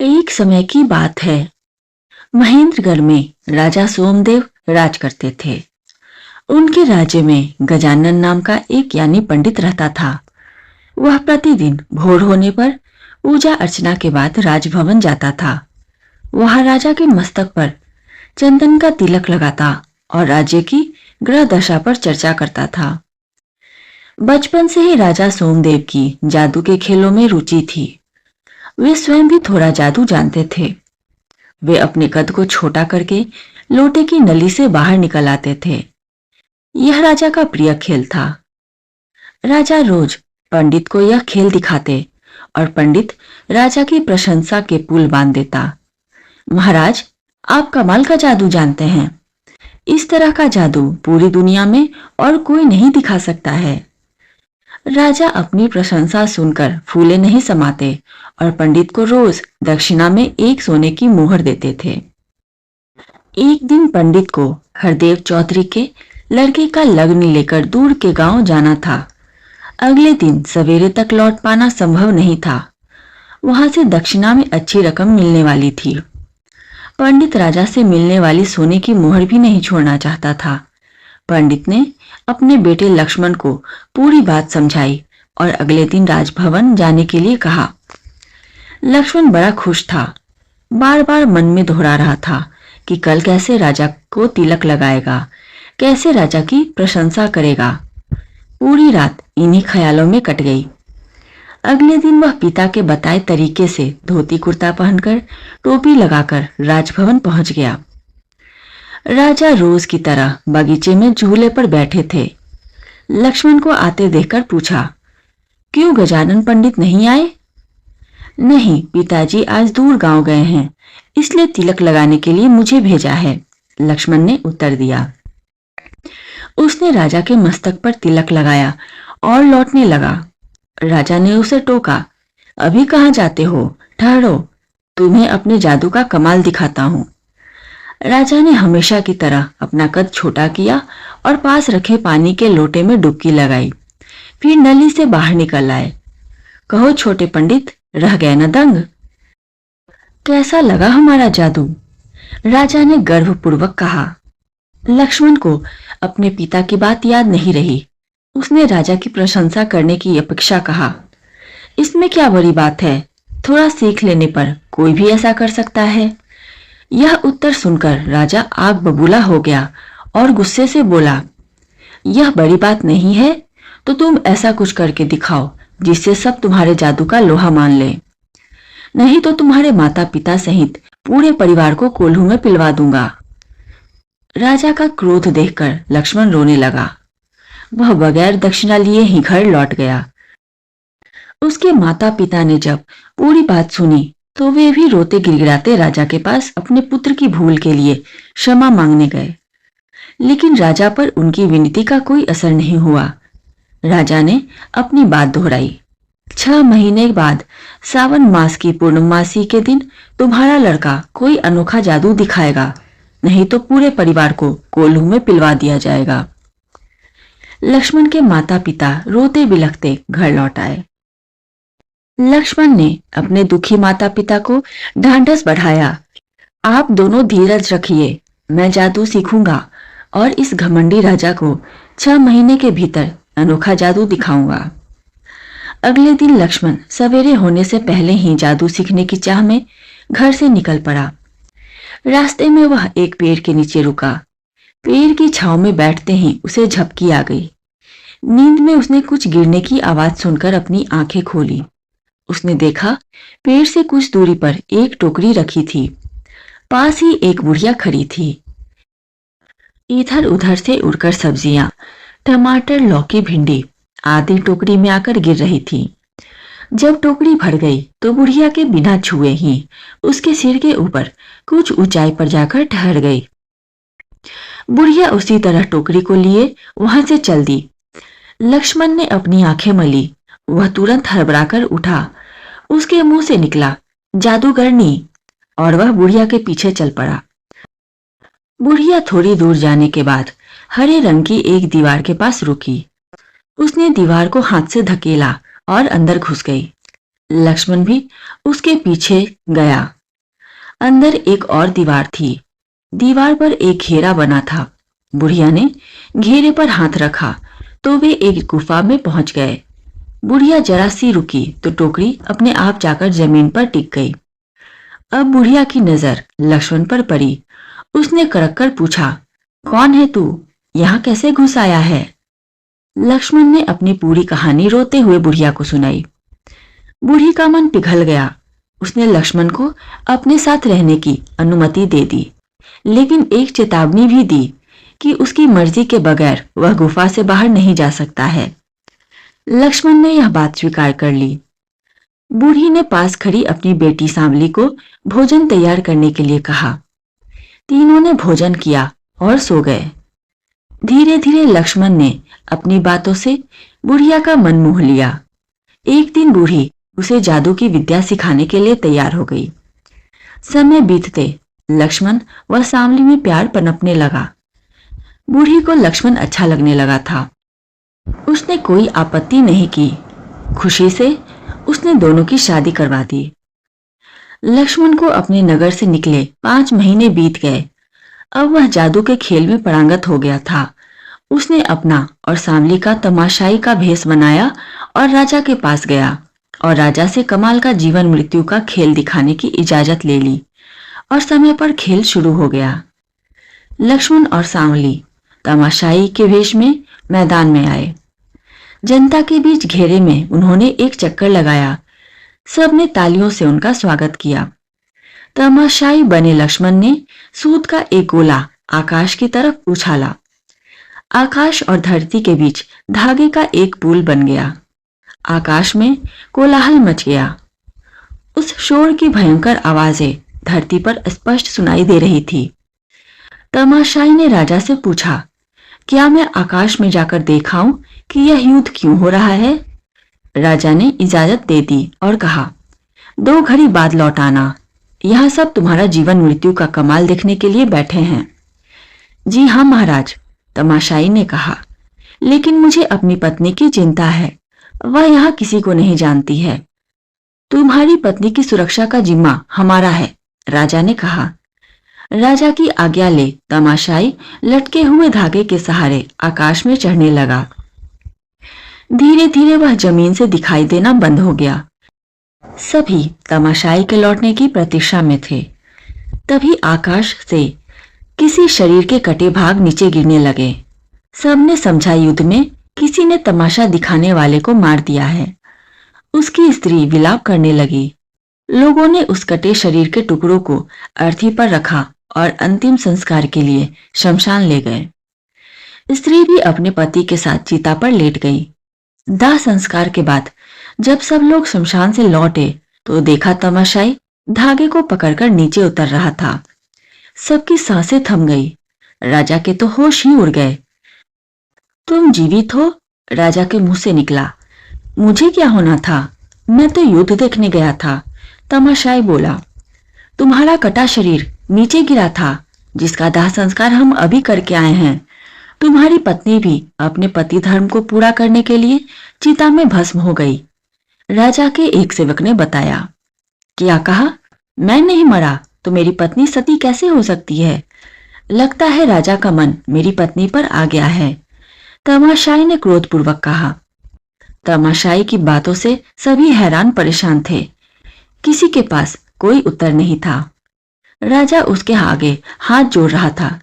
एक समय की बात है। महेंद्रगढ़ में राजा सोमदेव राज करते थे। उनके राज्य में गजानन नाम का एक ज्ञानी पंडित रहता था। वह प्रतिदिन भोर होने पर पूजा अर्चना के बाद राजभवन जाता था। वहां राजा के मस्तक पर चंदन का तिलक लगाता और राज्य की ग्रह दशा पर चर्चा करता था। बचपन से ही राजा सोमदेव की जादू के खेलों में रुचि थी। वे स्वयं भी थोड़ा जादू जानते थे। वे अपने कद को छोटा करके लोटे की नली से बाहर निकल आते थे। यह राजा का प्रिय खेल था। राजा रोज पंडित को यह खेल दिखाते और पंडित राजा की प्रशंसा के पुल बांध देता। महाराज, आप कमाल का जादू जानते हैं। इस तरह का जादू पूरी दुनिया में और कोई नहीं दिखा सकता है। राजा अपनी प्रशंसा सुनकर फूले नहीं समाते और पंडित को रोज दक्षिणा में एक सोने की मोहर देते थे। एक दिन पंडित को हरदेव चौधरी के लड़के का लग्न लेकर दूर के गांव जाना था। अगले दिन सवेरे तक लौट पाना संभव नहीं था। वहां से दक्षिणा में अच्छी रकम मिलने वाली थी। पंडित राजा से मिलने वाली सोने की मोहर भी नहीं छोड़ना चाहता था। पंडित ने अपने बेटे लक्ष्मण को पूरी बात समझाई और अगले दिन राजभवन जाने के लिए कहा। लक्ष्मण बड़ा खुश था। बार बार मन में दोहरा रहा था कि कल कैसे राजा को तिलक लगाएगा, कैसे राजा की प्रशंसा करेगा। पूरी रात इन्हीं ख्यालों में कट गई। अगले दिन वह पिता के बताए तरीके से धोती कुर्ता पहनकर टोपी लगाकर राजभवन पहुंच गया। राजा रोज की तरह बगीचे में झूले पर बैठे थे। लक्ष्मण को आते देखकर पूछा, क्यों गजानन पंडित नहीं आए? नहीं, पिताजी आज दूर गांव गए हैं, इसलिए तिलक लगाने के लिए मुझे भेजा है, लक्ष्मण ने उत्तर दिया। उसने राजा के मस्तक पर तिलक लगाया और लौटने लगा। राजा ने उसे टोका, अभी कहाँ जाते हो? ठहरो, तुम्हें अपने जादू का कमाल दिखाता हूं। राजा ने हमेशा की तरह अपना कद छोटा किया और पास रखे पानी के लोटे में डुबकी लगाई। फिर नली से बाहर निकल आए। कहो छोटे पंडित, रह गए न दंग? कैसा लगा हमारा जादू? राजा ने गर्वपूर्वक कहा। लक्ष्मण को अपने पिता की बात याद नहीं रही। उसने राजा की प्रशंसा करने की अपेक्षा कहा, इसमें क्या बड़ी बात है, थोड़ा सीख लेने पर कोई भी ऐसा कर सकता है। यह उत्तर सुनकर राजा आग बबूला हो गया और गुस्से से बोला, यह बड़ी बात नहीं है तो तुम ऐसा कुछ करके दिखाओ जिससे सब तुम्हारे जादू का लोहा मान ले, नहीं तो तुम्हारे माता पिता सहित पूरे परिवार को कोल्हू में पिलवा दूंगा। राजा का क्रोध देखकर लक्ष्मण रोने लगा। वह बगैर दक्षिणा लिए ही घर लौट गया। उसके माता पिता ने जब पूरी बात सुनी तो वे भी रोते गिड़गिड़ाते राजा के पास अपने पुत्र की भूल के लिए क्षमा मांगने गए। लेकिन राजा पर उनकी विनती का कोई असर नहीं हुआ। राजा ने अपनी बात दोहराई, 6 महीने बाद सावन मास की पूर्णमासी के दिन तुम्हारा लड़का कोई अनोखा जादू दिखाएगा, नहीं तो पूरे परिवार को कोल्हू में पिलवा दिया जाएगा। लक्ष्मण के माता पिता रोते बिलखते घर लौट आए। लक्ष्मण ने अपने दुखी माता पिता को ढांढस बढ़ाया, आप दोनों धीरज रखिए, मैं जादू सीखूंगा और इस घमंडी राजा को 6 महीने के भीतर अनोखा जादू दिखाऊंगा। अगले दिन लक्ष्मण सवेरे होने से पहले ही जादू सीखने की चाह में घर से निकल पड़ा। रास्ते में वह एक पेड़ के नीचे रुका। पेड़ की छांव में बैठते ही उसे झपकी आ गई। नींद में उसने कुछ गिरने की आवाज सुनकर अपनी आंखें खोली। उसने देखा पेड़ से कुछ दूरी पर एक टोकरी रखी थी। पास ही एक बुढ़िया खड़ी थी। इधर उधर से उड़कर सब्जियां, टमाटर, लौकी, भिंडी आदि टोकरी में आकर गिर रही थी। जब टोकरी भर गई तो बुढ़िया के बिना छुए ही उसके सिर के ऊपर कुछ ऊंचाई पर जाकर ठहर गई। बुढ़िया उसी तरह टोकरी को लिए वहां से चल दी। लक्ष्मण ने अपनी आंखें मली। वह तुरंत हड़बड़ाकर उठा। उसके मुंह से निकला, जादूगरनी, और वह बुढ़िया के पीछे चल पड़ा। बुढ़िया थोड़ी दूर जाने के बाद हरे रंग की एक दीवार के पास रुकी। उसने दीवार को हाथ से धकेला और अंदर घुस गई। लक्ष्मण भी उसके पीछे गया। अंदर एक और दीवार थी। दीवार पर एक घेरा बना था। बुढ़िया ने घेरे पर हाथ रखा तो वे एक गुफा में पहुंच गए। बुढ़िया जरा सी रुकी तो टोकरी अपने आप जाकर जमीन पर टिक गई। अब बुढ़िया की नजर लक्ष्मण पर पड़ी। उसने कड़क कर पूछा, कौन है तू? यहाँ कैसे घुस आया है? लक्ष्मण ने अपनी पूरी कहानी रोते हुए बुढ़िया को सुनाई। बूढ़ी का मन पिघल गया। उसने लक्ष्मण को अपने साथ रहने की अनुमति दे दी, लेकिन एक चेतावनी भी दी कि उसकी मर्जी के बगैर वह गुफा से बाहर नहीं जा सकता है। लक्ष्मण ने यह बात स्वीकार कर ली। बूढ़ी ने पास खड़ी अपनी बेटी सांवली को भोजन तैयार करने के लिए कहा। तीनों ने भोजन किया और सो गए। धीरे धीरे लक्ष्मण ने अपनी बातों से बुढ़िया का मन मोह लिया। एक दिन बूढ़ी उसे जादू की विद्या सिखाने के लिए तैयार हो गई। समय बीतते लक्ष्मण व सांवली में प्यार पनपने लगा। बूढ़ी को लक्ष्मण अच्छा लगने लगा था। उसने कोई आपत्ति नहीं की। खुशी से उसने दोनों की शादी करवा दी। लक्ष्मण को अपने नगर से निकले 5 महीने बीत गए। अब वह जादू के खेल में पारंगत हो गया था। उसने अपना और सांवली का तमाशाई का भेष बनाया और राजा के पास गया और राजा से कमाल का जीवन मृत्यु का खेल दिखाने की इजाजत ले ली और समय पर खेल शुरू हो गया। लक्ष्मण और सांवली तमाशाई के वेश में मैदान में आए। जनता के बीच घेरे में उन्होंने एक चक्कर लगाया। सबने तालियों से उनका स्वागत किया। तमाशाई बने लक्ष्मण ने सूत का एक गोला आकाश की तरफ उछाला। आकाश और धरती के बीच धागे का एक पुल बन गया। आकाश में कोलाहल मच गया। उस शोर की भयंकर आवाजें धरती पर स्पष्ट सुनाई दे रही थी। तमाशाई ने राजा से पूछा, क्या मैं आकाश में जाकर देखाऊं कि यह युद्ध क्यों हो रहा है? राजा ने इजाजत दे दी और कहा, 2 घड़ी बाद लौट आना। यहाँ सब तुम्हारा जीवन मृत्यु का कमाल देखने के लिए बैठे हैं। जी हाँ महाराज, तमाशाई ने कहा, लेकिन मुझे अपनी पत्नी की चिंता है। वह यहाँ किसी को नहीं जानती है। तुम्हारी पत्नी की सुरक्षा का जिम्मा हमारा है, राजा ने कहा। राजा की आज्ञा ले तमाशाई लटके हुए धागे के सहारे आकाश में चढ़ने लगा। धीरे धीरे वह जमीन से दिखाई देना बंद हो गया। सभी तमाशाई के लौटने की प्रतीक्षा में थे। तभी आकाश से किसी शरीर के कटे भाग नीचे गिरने लगे। सबने समझा युद्ध में किसी ने तमाशा दिखाने वाले को मार दिया है। उसकी स्त्री विलाप करने लगी। लोगों ने उस कटे शरीर के टुकड़ों को अर्थी पर रखा और अंतिम संस्कार के लिए शमशान ले गए। स्त्री भी अपने पति के साथ चिता पर लेट गई। दाह संस्कार के बाद जब सब लोग शमशान से लौटे तो देखा तमाशाई धागे को पकड़कर नीचे उतर रहा था। सबकी सांसें थम गई। राजा के तो होश ही उड़ गए। तुम जीवित हो? राजा के मुंह से निकला। मुझे क्या होना था? मैं तो युद्ध देखने गया था, तमाशाई बोला। तुम्हारा कटा शरीर नीचे गिरा था, जिसका दाह संस्कार हम अभी करके आए हैं। तुम्हारी पत्नी भी अपने पति धर्म को पूरा करने के लिए चिता में भस्म हो गई, राजा के एक सेवक ने बताया। क्या कहा? मैं नहीं मरा तो मेरी पत्नी सती कैसे हो सकती है? लगता है राजा का मन मेरी पत्नी पर आ गया है, तमाशाई ने क्रोधपूर्वक कहा। तमाशाई की बातों से सभी हैरान परेशान थे। किसी के पास कोई उत्तर नहीं था। राजा उसके आगे हाथ जोड़ रहा था।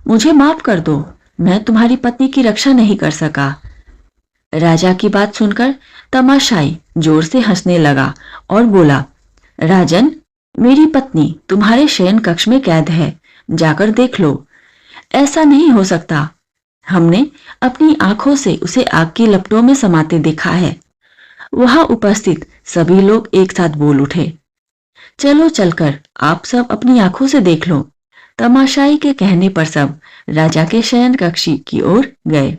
मुझे माफ कर दो, मैं तुम्हारी पत्नी की रक्षा नहीं कर सका। राजा की बात सुनकर तमाशाई जोर से हंसने लगा और बोला, राजन, मेरी पत्नी तुम्हारे शयन कक्ष में कैद है, जाकर देख लो। ऐसा नहीं हो सकता, हमने अपनी आंखों से उसे आग की लपटों में समाते देखा है। वहां उपस्थित सभी लोग एक साथ बोल उठे। चलो चलकर आप सब अपनी आंखों से देख लो। तमाशाई के कहने पर सब राजा के शयन कक्ष की ओर गए।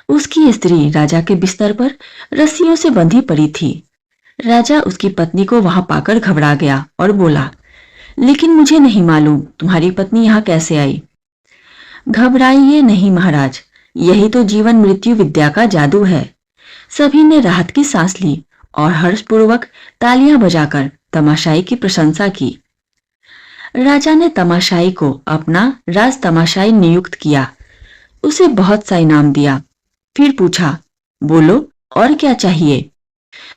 उसकी स्त्री राजा के बिस्तर पर रस्सियों से बंधी पड़ी थी। राजा उसकी पत्नी को वहां पाकर घबरा गया और बोला, लेकिन मुझे नहीं मालूम तुम्हारी पत्नी यहाँ कैसे आई। घबराइए नहीं महाराज, यही तो जीवन मृत्यु विद्या का जादू है। सभी ने राहत की सांस ली और हर्षपूर्वक तालियां बजाकर तमाशाई की प्रशंसा की। राजा ने तमाशाई को अपना राज तमाशाई नियुक्त किया, उसे बहुत सा इनाम दिया। फिर पूछा, बोलो और क्या चाहिए?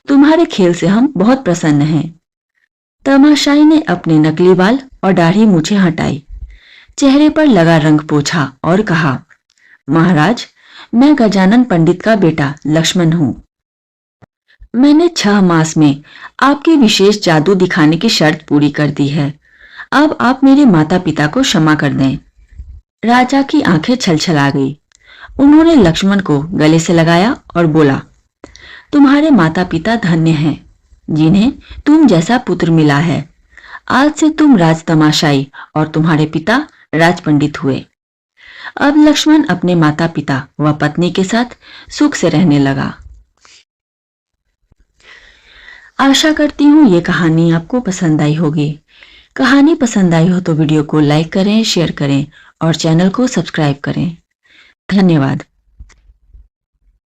तुम्हारे खेल से हम बहुत प्रसन्न हैं। तमाशाई ने अपने नकली बाल और दाढ़ी मूछें हटाई, चेहरे पर लगा रंग पोंछा और कहा, महाराज, मैं गजानन पंडित का बेटा लक्ष्मण हूं। मैंने 6 मास में आपके विशेष जादू दिखाने की शर्त पूरी कर दी है। अब आप मेरे माता पिता को क्षमा कर दें। राजा की आंखें छलछला गई। उन्होंने लक्ष्मण को गले से लगाया और बोला, तुम्हारे माता पिता धन्य हैं, जिन्हें तुम जैसा पुत्र मिला है। आज से तुम राज तमाशाई और तुम्हारे पिता राज पंडित हुए। अब लक्ष्मण अपने माता पिता व पत्नी के साथ सुख से रहने लगा। आशा करती हूँ ये कहानी आपको पसंद आई होगी। कहानी पसंद आई हो तो वीडियो को लाइक करें, शेयर करें और चैनल को सब्सक्राइब करें। धन्यवाद।